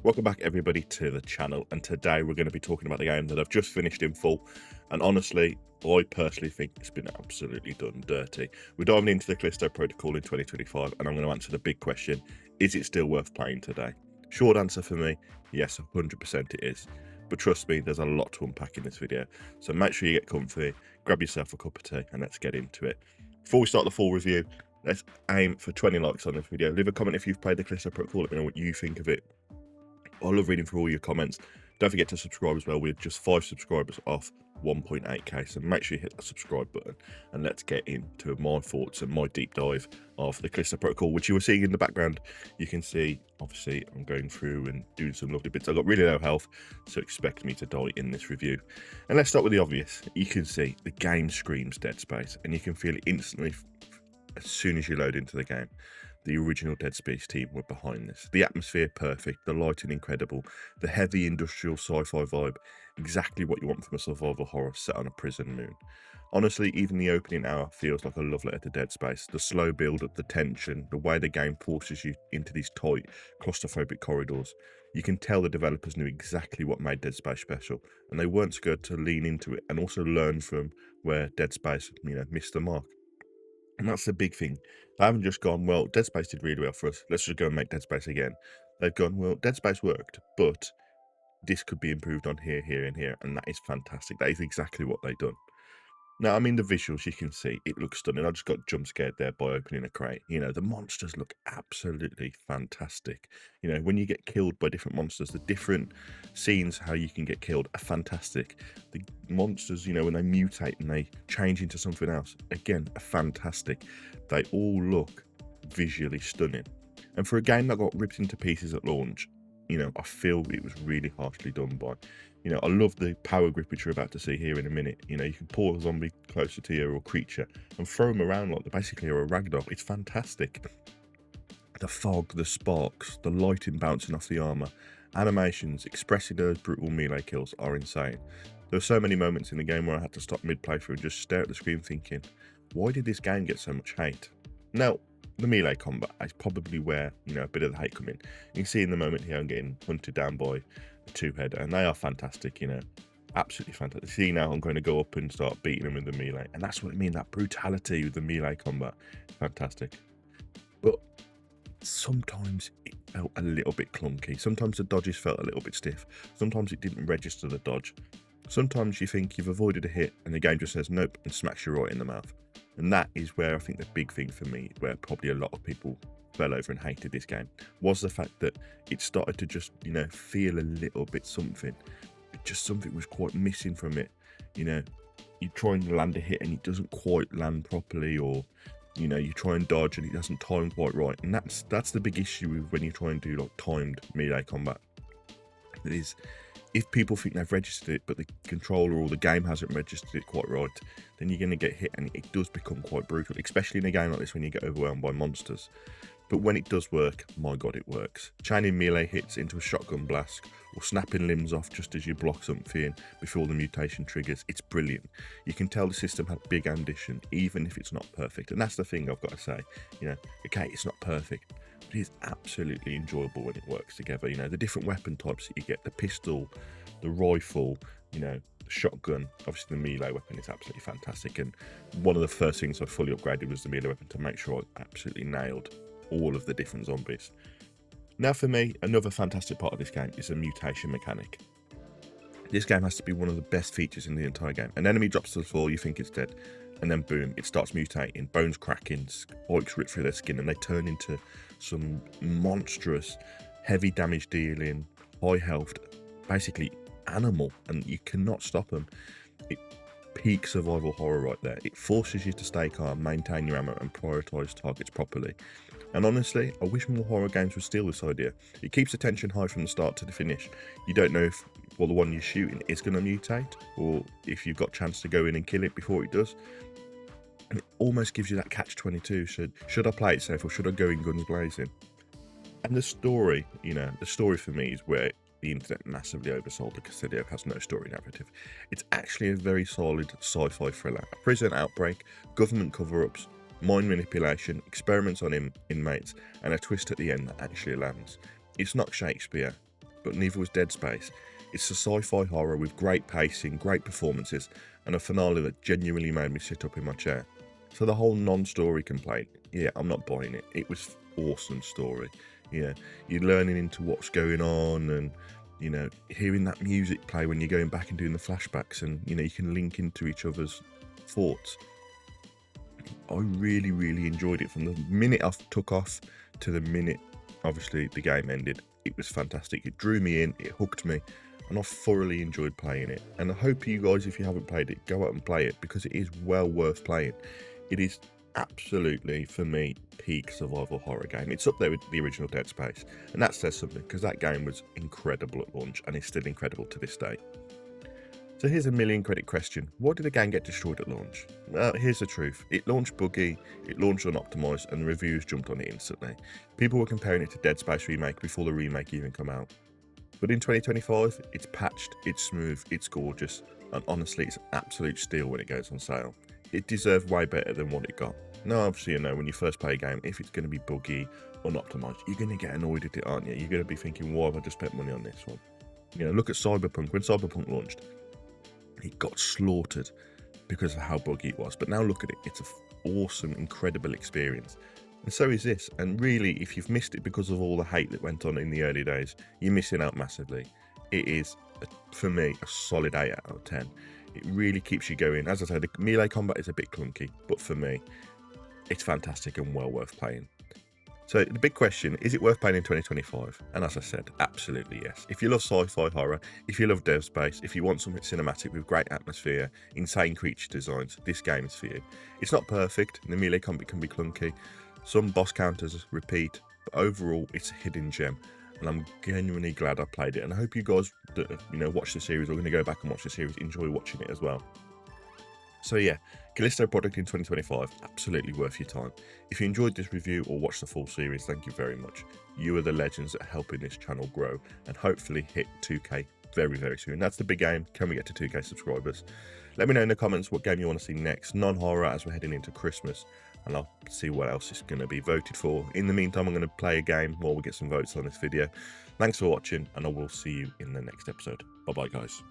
Welcome back everybody to the channel, and today we're going to be talking about the game that I've just finished in full, and honestly I personally think it's been absolutely done dirty. We're diving into the Callisto Protocol in 2025 and I'm going to answer the big question: is it still worth playing today? Short answer for me, yes, 100% it is, but trust me, there's a lot to unpack in this video, so make sure you get comfy, grab yourself a cup of tea and let's get into it. Before we start the full review, let's aim for 20 likes on this video. Leave a comment if you've played the Callisto Protocol, let me know what you think of it. I love reading through all your comments. Don't forget to subscribe as well. We're just 5 subscribers off 1.8k, so make sure you hit the subscribe button and let's get into my thoughts and my deep dive of the Callisto Protocol, which you were seeing in the background. You can see, obviously, I'm going through and doing some lovely bits. I've got really low health, so expect me to die in this review. And let's start with the obvious. You can see the game screams Dead Space, and you can feel it instantly as soon as you load into the game. The original Dead Space team were behind this. The atmosphere perfect, the lighting incredible, the heavy industrial sci-fi vibe, exactly what you want from a survival horror set on a prison moon. Honestly, even the opening hour feels like a love letter to Dead Space. The slow build up, the tension, the way the game forces you into these tight, claustrophobic corridors. You can tell the developers knew exactly what made Dead Space special, and they weren't scared to lean into it and also learn from where Dead Space, missed the mark. And that's the big thing. They haven't just gone, well, Dead Space did really well for us, let's just go and make Dead Space again. They've gone, well, Dead Space worked, but this could be improved on here, here, and here. And that is fantastic. That is exactly what they've done. Now, I mean, the visuals, you can see, it looks stunning. I just got jump scared there by opening a crate. The monsters look absolutely fantastic. When you get killed by different monsters, the different scenes, how you can get killed, are fantastic. The monsters, when they mutate and they change into something else, again, are fantastic. They all look visually stunning. And for a game that got ripped into pieces at launch, I feel it was really harshly done by. I love the power grip, which you're about to see here in a minute. You can pull a zombie closer to you or creature and throw them around like they basically are a ragdoll. It's fantastic. The fog, the sparks, the lighting bouncing off the armor, animations expressing those brutal melee kills are insane. There were so many moments in the game where I had to stop mid-playthrough and just stare at the screen thinking, why did this game get so much hate? Now, the melee combat is probably where, a bit of the hate come in. You can see in the moment here I'm getting hunted down by a two-header, and they are fantastic, absolutely fantastic. See, now I'm going to go up and start beating them with the melee, and that's what I mean, that brutality with the melee combat, fantastic. But sometimes it felt a little bit clunky. Sometimes the dodges felt a little bit stiff. Sometimes it didn't register the dodge. Sometimes you think you've avoided a hit and the game just says nope and smacks you right in the mouth. And that is where I think the big thing for me, where probably a lot of people fell over and hated this game, was the fact that it started to just, feel a little bit something. Just something was quite missing from it. You try and land a hit and it doesn't quite land properly, or you try and dodge and it doesn't time quite right. And that's the big issue with when you try and do like timed melee combat. It is, if people think they've registered it, but the controller or the game hasn't registered it quite right, then you're going to get hit, and it does become quite brutal, especially in a game like this when you get overwhelmed by monsters. But when it does work, my god, it works. Chaining melee hits into a shotgun blast, or snapping limbs off just as you block something before the mutation triggers, it's brilliant. You can tell the system had big ambition, even if it's not perfect. And that's the thing I've got to say, okay, it's not perfect, but it is absolutely enjoyable when it works together. The different weapon types that you get, the pistol, the rifle, the shotgun, obviously the melee weapon is absolutely fantastic. And one of the first things I fully upgraded was the melee weapon to make sure I absolutely nailed all of the different zombies. Now for me, another fantastic part of this game is the mutation mechanic. This game has to be one of the best features in the entire game. An enemy drops to the floor, you think it's dead, and then boom, it starts mutating, bones cracking, spikes rip through their skin, and they turn into some monstrous, heavy damage dealing, high health, basically animal, and you cannot stop them. It peak survival horror right there. It forces you to stay calm, maintain your ammo, and prioritise targets properly. And honestly, I wish more horror games would steal this idea. It keeps the tension high from the start to the finish. You don't know if, well, the one you're shooting is going to mutate, or if you've got a chance to go in and kill it before it does. And it almost gives you that catch-22. Should I play it safe, or should I go in guns blazing? And the story, the story for me is where the internet massively oversold the Castillo has no story narrative. It's actually a very solid sci-fi thriller. A prison outbreak, government cover-ups, mind manipulation, experiments on inmates, and a twist at the end that actually lands. It's not Shakespeare, but neither was Dead Space. It's a sci-fi horror with great pacing, great performances, and a finale that genuinely made me sit up in my chair. So the whole non-story complaint, yeah, I'm not buying it. It was awesome story. Yeah, you're learning into what's going on, and you know, hearing that music play when you're going back and doing the flashbacks, and you know, you can link into each other's thoughts. I really, really enjoyed it from the minute I took off to the minute, obviously, the game ended. It was fantastic. It drew me in, it hooked me, and I thoroughly enjoyed playing it. And I hope you guys, if you haven't played it, go out and play it, because it is well worth playing. It is absolutely, for me, peak survival horror game. It's up there with the original Dead Space, and that says something, because that game was incredible at launch, and is still incredible to this day. So here's a million credit question. Why did the game get destroyed at launch? Well, here's the truth. It launched buggy, it launched unoptimized, and the reviews jumped on it instantly. People were comparing it to Dead Space Remake before the remake even came out. But in 2025, it's patched, it's smooth, it's gorgeous, and honestly, it's an absolute steal when it goes on sale. It deserved way better than what it got. Now, obviously, you know, when you first play a game, if it's going to be buggy, unoptimized, you're going to get annoyed at it, aren't you? You're going to be thinking, why have I just spent money on this one? You know, look at Cyberpunk. When Cyberpunk launched, it got slaughtered because of how buggy it was. But now look at it. It's an awesome, incredible experience. And so is this. And really, if you've missed it because of all the hate that went on in the early days, you're missing out massively. It is, for me, a solid 8 out of 10. It really keeps you going. As I said, the melee combat is a bit clunky, but for me, it's fantastic and well worth playing. So the big question, is it worth playing in 2025? And as I said, absolutely yes. If you love sci-fi horror, if you love Dead Space, if you want something cinematic with great atmosphere, insane creature designs, this game is for you. It's not perfect, the melee combat can be clunky, some boss counters repeat, but overall it's a hidden gem. And I'm genuinely glad I played it, and I hope you guys that watch the series, or are going to go back and watch the series, enjoy watching it as well. So yeah, Callisto Protocol in 2025, absolutely worth your time. If you enjoyed this review or watched the full series, thank you very much. You are the legends that are helping this channel grow and hopefully hit 2K very, very soon. That's the big aim. Can we get to 2K subscribers? Let me know in the comments what game you want to see next, non-horror, as we're heading into Christmas, and I'll see what else is going to be voted for. In the meantime, I'm going to play a game while we get some votes on this video. Thanks for watching, and I will see you in the next episode. Bye-bye, guys.